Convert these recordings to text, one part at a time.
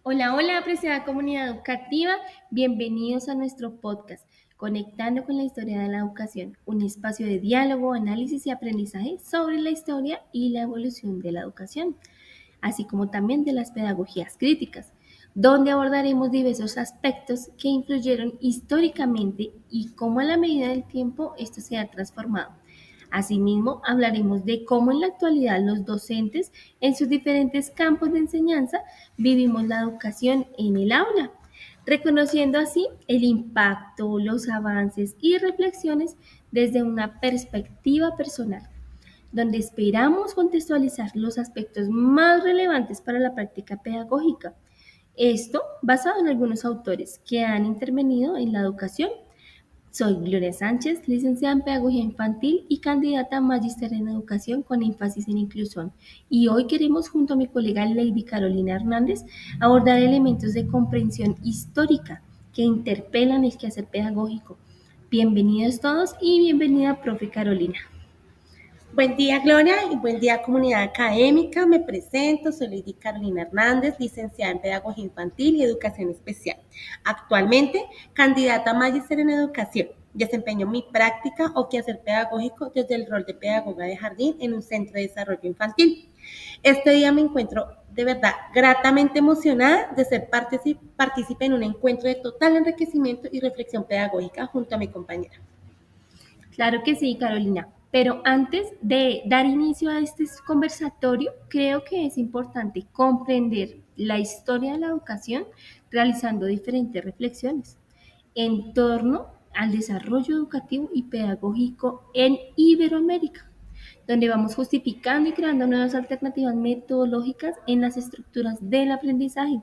Hola, hola, apreciada comunidad educativa. Bienvenidos a nuestro podcast, Conectando con la Historia de la Educación, un espacio de diálogo, análisis y aprendizaje sobre la historia y la evolución de la educación, así como también de las pedagogías críticas, donde abordaremos diversos aspectos que influyeron históricamente y cómo a la medida del tiempo esto se ha transformado. Asimismo, hablaremos de cómo en la actualidad los docentes en sus diferentes campos de enseñanza vivimos la educación en el aula, reconociendo así el impacto, los avances y reflexiones desde una perspectiva personal, donde esperamos contextualizar los aspectos más relevantes para la práctica pedagógica. Esto basado en algunos autores que han intervenido en la educación. Soy Gloria Sánchez, licenciada en Pedagogía Infantil y candidata a Magíster en Educación con énfasis en inclusión. Y hoy queremos, junto a mi colega Lady Carolina Hernández, abordar elementos de comprensión histórica que interpelan el quehacer pedagógico. Bienvenidos todos y bienvenida, profe Carolina. Buen día, Gloria, y buen día, comunidad académica. Me presento, soy Lady Carolina Hernández, licenciada en Pedagogía Infantil y Educación Especial. Actualmente, candidata a Magíster en Educación. Desempeño mi práctica o quehacer pedagógico desde el rol de pedagoga de jardín en un centro de desarrollo infantil. Este día me encuentro de verdad gratamente emocionada de ser partícipe en un encuentro de total enriquecimiento y reflexión pedagógica junto a mi compañera. Claro que sí, Carolina. Pero antes de dar inicio a este conversatorio, creo que es importante comprender la historia de la educación realizando diferentes reflexiones en torno al desarrollo educativo y pedagógico en Iberoamérica, donde vamos justificando y creando nuevas alternativas metodológicas en las estructuras del aprendizaje,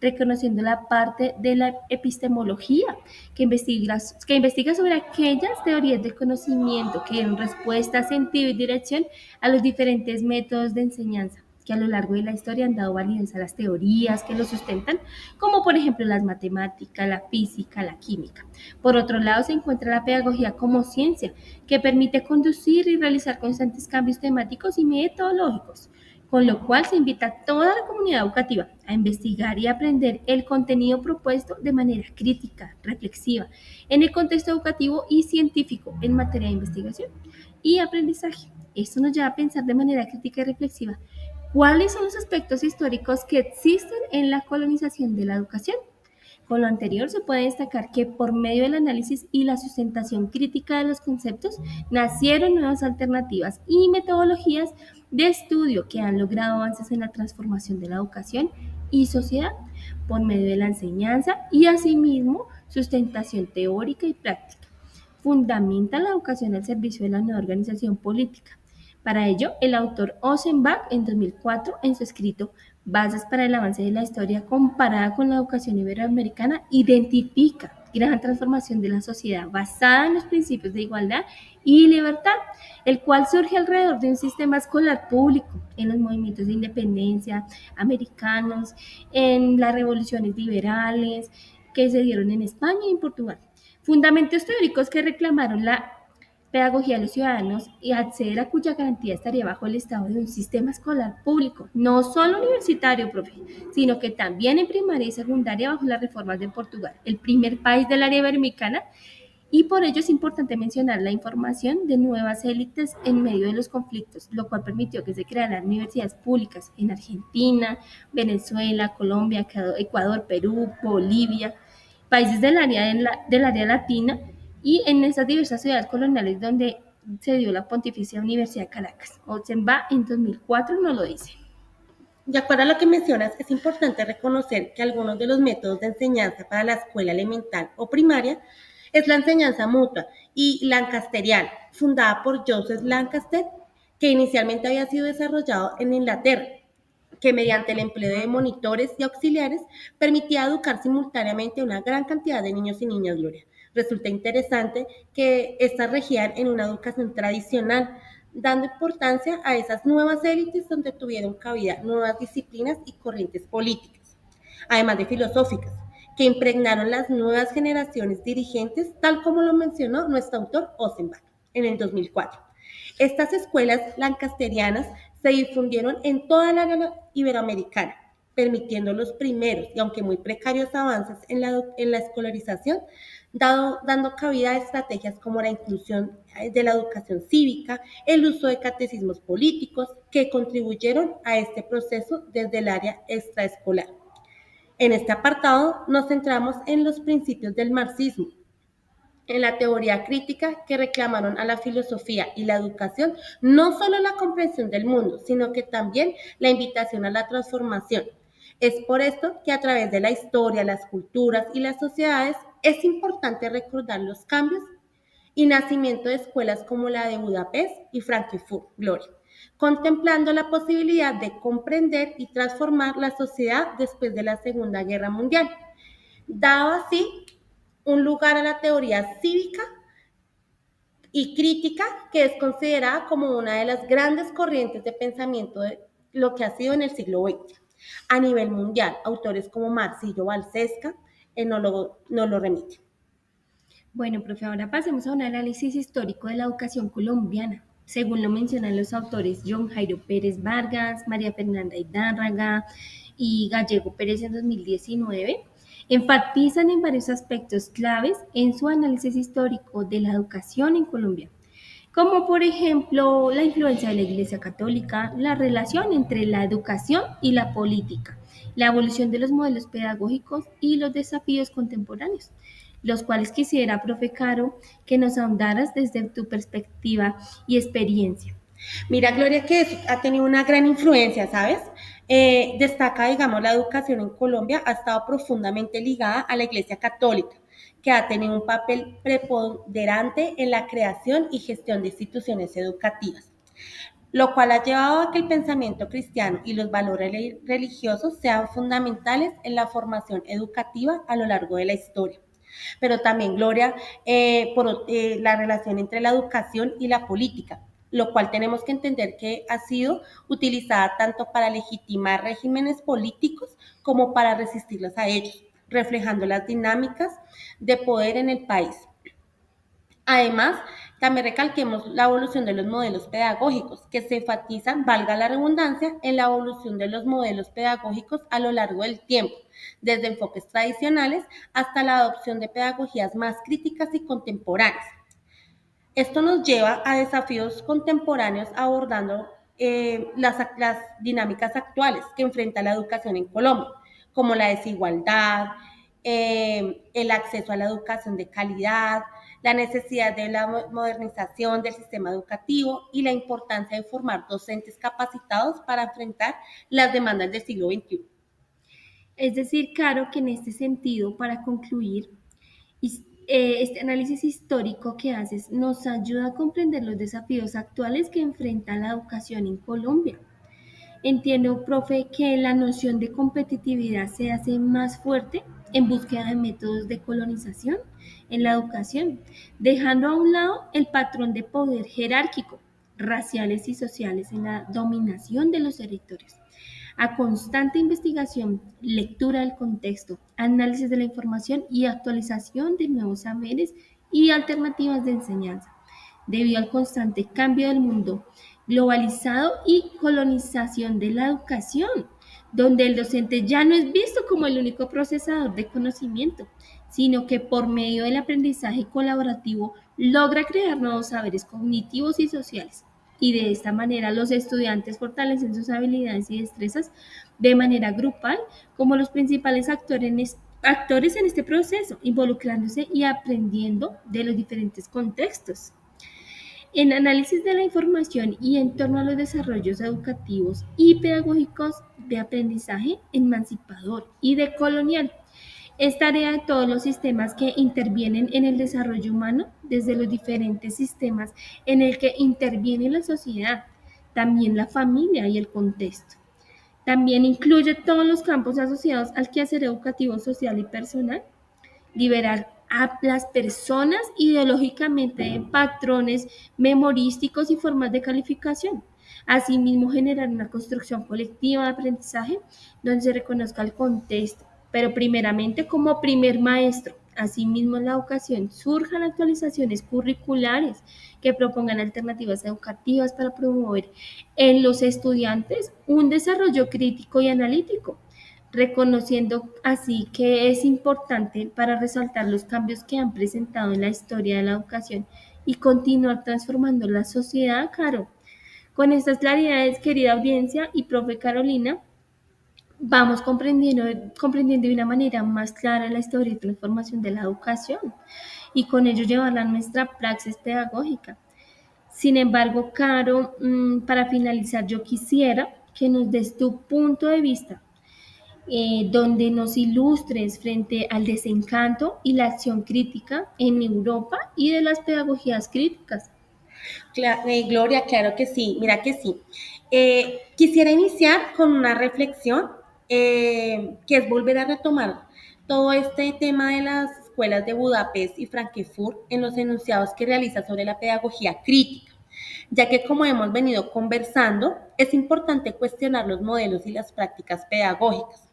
reconociendo la parte de la epistemología que investiga sobre aquellas teorías del conocimiento que dan respuesta, sentido y dirección a los diferentes métodos de enseñanza que a lo largo de la historia han dado validez a las teorías que lo sustentan, como por ejemplo las matemáticas, la física, la química. Por otro lado, se encuentra la pedagogía como ciencia, que permite conducir y realizar constantes cambios temáticos y metodológicos, con lo cual se invita a toda la comunidad educativa a investigar y aprender el contenido propuesto de manera crítica, reflexiva, en el contexto educativo y científico en materia de investigación y aprendizaje. Esto nos lleva a pensar de manera crítica y reflexiva cuáles son los aspectos históricos que existen en la colonización de la educación. Con lo anterior se puede destacar que por medio del análisis y la sustentación crítica de los conceptos nacieron nuevas alternativas y metodologías de estudio que han logrado avances en la transformación de la educación y sociedad por medio de la enseñanza y asimismo sustentación teórica y práctica. Fundamenta la educación al servicio de la nueva organización política. Para ello, el autor Ossenbach, en 2004, en su escrito Bases para el avance de la historia comparada con la educación iberoamericana, identifica gran transformación de la sociedad basada en los principios de igualdad y libertad, el cual surge alrededor de un sistema escolar público en los movimientos de independencia americanos, en las revoluciones liberales que se dieron en España y en Portugal. Fundamentos teóricos que reclamaron la pedagogía de los ciudadanos y acceder a cuya garantía estaría bajo el estado de un sistema escolar público, no solo universitario, profe, sino que también en primaria y secundaria bajo las reformas de Portugal, el primer país del área iberoamericana, y por ello es importante mencionar la información de nuevas élites en medio de los conflictos, lo cual permitió que se crearan universidades públicas en Argentina, Venezuela, Colombia, Ecuador, Perú, Bolivia, países del área latina y en esas diversas ciudades coloniales donde se dio la Pontificia Universidad de Caracas. Otzenba en 2004 nos lo dice. De acuerdo a lo que mencionas, es importante reconocer que algunos de los métodos de enseñanza para la escuela elemental o primaria es la enseñanza mutua y lancasteriana, fundada por Joseph Lancaster, que inicialmente había sido desarrollado en Inglaterra, que mediante el empleo de monitores y auxiliares permitía educar simultáneamente a una gran cantidad de niños y niñas, Gloria. Resulta interesante que estas regían en una educación tradicional, dando importancia a esas nuevas élites donde tuvieron cabida nuevas disciplinas y corrientes políticas, además de filosóficas, que impregnaron las nuevas generaciones dirigentes, tal como lo mencionó nuestro autor Ossenbach en el 2004. Estas escuelas lancasterianas se difundieron en toda la área iberoamericana, permitiendo los primeros y aunque muy precarios avances en la escolarización, dando cabida a estrategias como la inclusión de la educación cívica, el uso de catecismos políticos, que contribuyeron a este proceso desde el área extraescolar. En este apartado nos centramos en los principios del marxismo, en la teoría crítica que reclamaron a la filosofía y la educación no solo la comprensión del mundo, sino que también la invitación a la transformación. Es por esto que a través de la historia, las culturas y las sociedades es importante recordar los cambios y nacimiento de escuelas como la de Budapest y Frankfurt, Gloria, contemplando la posibilidad de comprender y transformar la sociedad después de la Segunda Guerra Mundial, dado así un lugar a la teoría cívica y crítica, que es considerada como una de las grandes corrientes de pensamiento de lo que ha sido en el siglo XX. A nivel mundial, autores como Marsilio Balsesca no lo remiten. Bueno, profe, ahora pasemos a un análisis histórico de la educación colombiana. Según lo mencionan los autores John Jairo Pérez Vargas, María Fernanda Hidárraga y Gallego Pérez en 2019, enfatizan en varios aspectos claves en su análisis histórico de la educación en Colombia, como por ejemplo la influencia de la Iglesia Católica, la relación entre la educación y la política, la evolución de los modelos pedagógicos y los desafíos contemporáneos, los cuales quisiera, profe Caro, que nos ahondaras desde tu perspectiva y experiencia. Mira, Gloria, que eso ha tenido una gran influencia, ¿sabes? Destaca, digamos, la educación en Colombia ha estado profundamente ligada a la Iglesia Católica, que ha tenido un papel preponderante en la creación y gestión de instituciones educativas, lo cual ha llevado a que el pensamiento cristiano y los valores religiosos sean fundamentales en la formación educativa a lo largo de la historia. Pero también, Gloria, la relación entre la educación y la política, lo cual tenemos que entender que ha sido utilizada tanto para legitimar regímenes políticos como para resistirlos a ellos, reflejando las dinámicas de poder en el país. Además, también recalquemos la evolución de los modelos pedagógicos, que se enfatizan, valga la redundancia, en la evolución de los modelos pedagógicos a lo largo del tiempo, desde enfoques tradicionales hasta la adopción de pedagogías más críticas y contemporáneas. Esto nos lleva a desafíos contemporáneos abordando las dinámicas actuales que enfrenta la educación en Colombia, como la desigualdad, el acceso a la educación de calidad, la necesidad de la modernización del sistema educativo y la importancia de formar docentes capacitados para enfrentar las demandas del siglo XXI. Es decir, Caro, que en este sentido, para concluir, este análisis histórico que haces nos ayuda a comprender los desafíos actuales que enfrenta la educación en Colombia. Entiendo, profe, que la noción de competitividad se hace más fuerte en búsqueda de métodos de colonización en la educación, dejando a un lado el patrón de poder jerárquico, raciales y sociales en la dominación de los territorios. A constante investigación, lectura del contexto, análisis de la información y actualización de nuevos saberes y alternativas de enseñanza, debido al constante cambio del mundo globalizado y colonización de la educación, donde el docente ya no es visto como el único procesador de conocimiento, sino que por medio del aprendizaje colaborativo logra crear nuevos saberes cognitivos y sociales. Y de esta manera los estudiantes fortalecen sus habilidades y destrezas de manera grupal como los principales actores en este proceso, involucrándose y aprendiendo de los diferentes contextos. En análisis de la información y en torno a los desarrollos educativos y pedagógicos de aprendizaje emancipador y decolonial. Es tarea de todos los sistemas que intervienen en el desarrollo humano, desde los diferentes sistemas en el que interviene la sociedad, también la familia y el contexto. También incluye todos los campos asociados al quehacer educativo, social y personal, liberar a las personas ideológicamente de patrones memorísticos y formas de calificación. Asimismo, generar una construcción colectiva de aprendizaje donde se reconozca el contexto, pero primeramente como primer maestro. Asimismo, en la educación surjan actualizaciones curriculares que propongan alternativas educativas para promover en los estudiantes un desarrollo crítico y analítico, reconociendo así que es importante para resaltar los cambios que han presentado en la historia de la educación y continuar transformando la sociedad, Caro. Con estas claridades, querida audiencia y profe Carolina, vamos comprendiendo de una manera más clara la historia y transformación de la educación y con ello llevarla a nuestra praxis pedagógica. Sin embargo, Caro, para finalizar, yo quisiera que nos des tu punto de vista, donde nos ilustres frente al desencanto y la acción crítica en Europa y de las pedagogías críticas. Gloria, claro que sí, mira que sí. Quisiera iniciar con una reflexión que es volver a retomar todo este tema de las escuelas de Budapest y Frankfurt en los enunciados que realiza sobre la pedagogía crítica, ya que como hemos venido conversando, es importante cuestionar los modelos y las prácticas pedagógicas.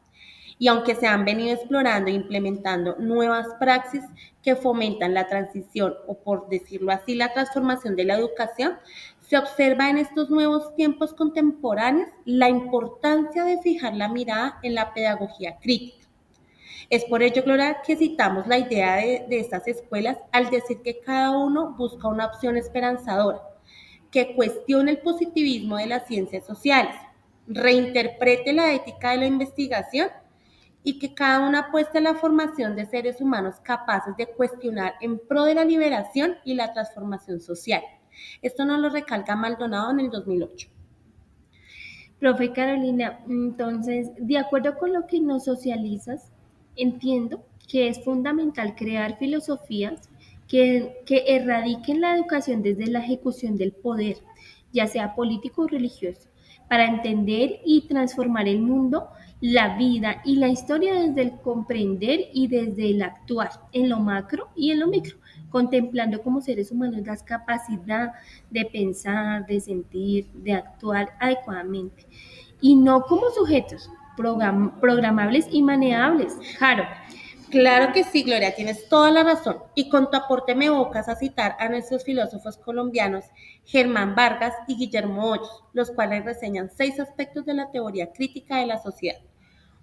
Y aunque se han venido explorando e implementando nuevas praxis que fomentan la transición o, por decirlo así, la transformación de la educación, se observa en estos nuevos tiempos contemporáneos la importancia de fijar la mirada en la pedagogía crítica. Es por ello, Gloria, que citamos la idea de estas escuelas al decir que cada uno busca una opción esperanzadora, que cuestione el positivismo de las ciencias sociales, reinterprete la ética de la investigación y que cada una apueste a la formación de seres humanos capaces de cuestionar en pro de la liberación y la transformación social. Esto nos lo recalca Maldonado en el 2008. Profe Carolina, entonces, de acuerdo con lo que nos socializas, entiendo que es fundamental crear filosofías que erradiquen la educación desde la ejecución del poder, ya sea político o religioso, para entender y transformar el mundo, la vida y la historia desde el comprender y desde el actuar en lo macro y en lo micro, contemplando como seres humanos la capacidad de pensar, de sentir, de actuar adecuadamente y no como sujetos programables y maneables. Claro, Claro que sí, Gloria, tienes toda la razón. Y con tu aporte me evocas a citar a nuestros filósofos colombianos Germán Vargas y Guillermo Hoyos, los cuales reseñan 6 aspectos de la teoría crítica de la sociedad.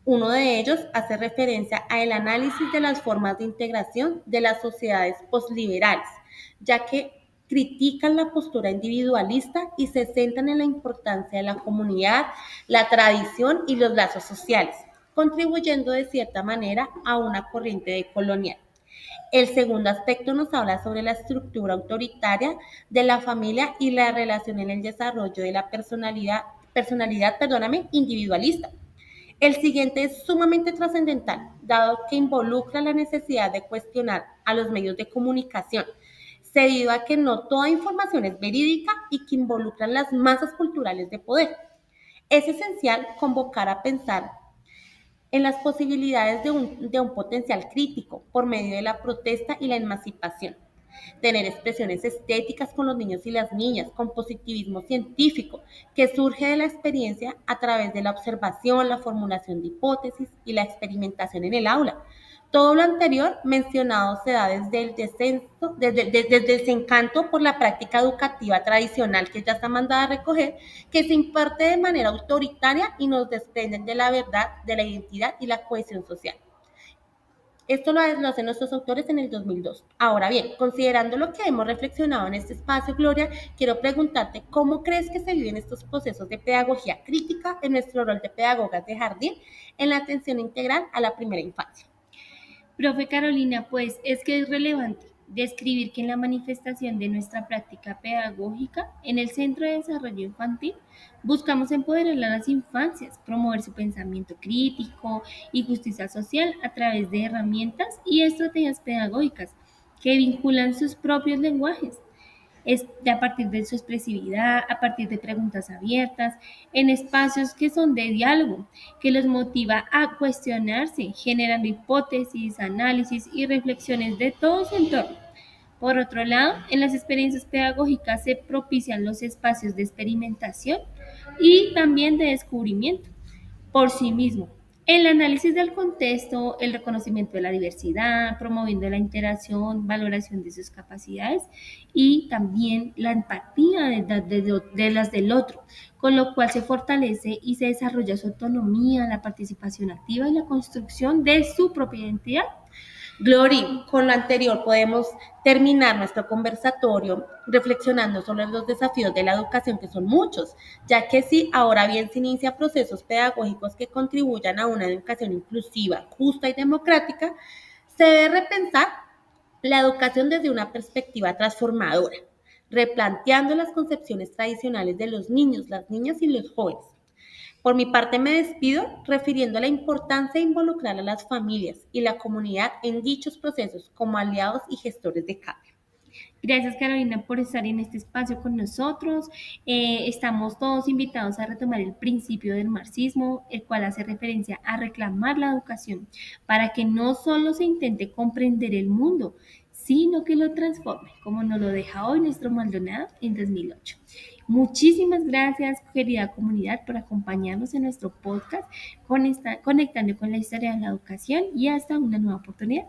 Uno de ellos hace referencia al análisis de las formas de integración de las sociedades posliberales, ya que critican la postura individualista y se centran en la importancia de la comunidad, la tradición y los lazos sociales, contribuyendo de cierta manera a una corriente decolonial. El segundo aspecto nos habla sobre la estructura autoritaria de la familia y la relación en el desarrollo de la personalidad individualista. El siguiente es sumamente trascendental, dado que involucra la necesidad de cuestionar a los medios de comunicación, debido a que no toda información es verídica y que involucran las masas culturales de poder. Es esencial convocar a pensar en las posibilidades de un potencial crítico por medio de la protesta y la emancipación. Tener expresiones estéticas con los niños y las niñas, con positivismo científico, que surge de la experiencia a través de la observación, la formulación de hipótesis y la experimentación en el aula. Todo lo anterior mencionado se da desde el desde el desencanto por la práctica educativa tradicional que ya está mandada a recoger, que se imparte de manera autoritaria y nos desprenden de la verdad, de la identidad y la cohesión social. Esto lo hacen nuestros autores en el 2002. Ahora bien, considerando lo que hemos reflexionado en este espacio, Gloria, quiero preguntarte cómo crees que se viven estos procesos de pedagogía crítica en nuestro rol de pedagogas de jardín en la atención integral a la primera infancia. profe Carolina, pues es que es relevante describir que en la manifestación de nuestra práctica pedagógica en el Centro de Desarrollo Infantil buscamos empoderar a las infancias, promover su pensamiento crítico y justicia social a través de herramientas y estrategias pedagógicas que vinculan sus propios lenguajes es a partir de su expresividad, a partir de preguntas abiertas, en espacios que son de diálogo, que los motiva a cuestionarse, generando hipótesis, análisis y reflexiones de todo su entorno. Por otro lado, en las experiencias pedagógicas se propician los espacios de experimentación y también de descubrimiento por sí mismo, El análisis del contexto, el reconocimiento de la diversidad, promoviendo la interacción, valoración de sus capacidades y también la empatía de las del otro, con lo cual se fortalece y se desarrolla su autonomía, la participación activa y la construcción de su propia identidad. Glory, con lo anterior podemos terminar nuestro conversatorio reflexionando sobre los desafíos de la educación, que son muchos, ya que si ahora bien se inicia procesos pedagógicos que contribuyan a una educación inclusiva, justa y democrática, se debe repensar la educación desde una perspectiva transformadora, replanteando las concepciones tradicionales de los niños, las niñas y los jóvenes. Por mi parte me despido refiriendo a la importancia de involucrar a las familias y la comunidad en dichos procesos como aliados y gestores de cambio. Gracias Carolina por estar en este espacio con nosotros. Estamos todos invitados a retomar el principio del marxismo, el cual hace referencia a reclamar la educación para que no solo se intente comprender el mundo, sino que lo transforme, como nos lo deja hoy nuestro Maldonado en 2008. Muchísimas gracias, querida comunidad, por acompañarnos en nuestro podcast, conectando con la historia de la educación y hasta una nueva oportunidad.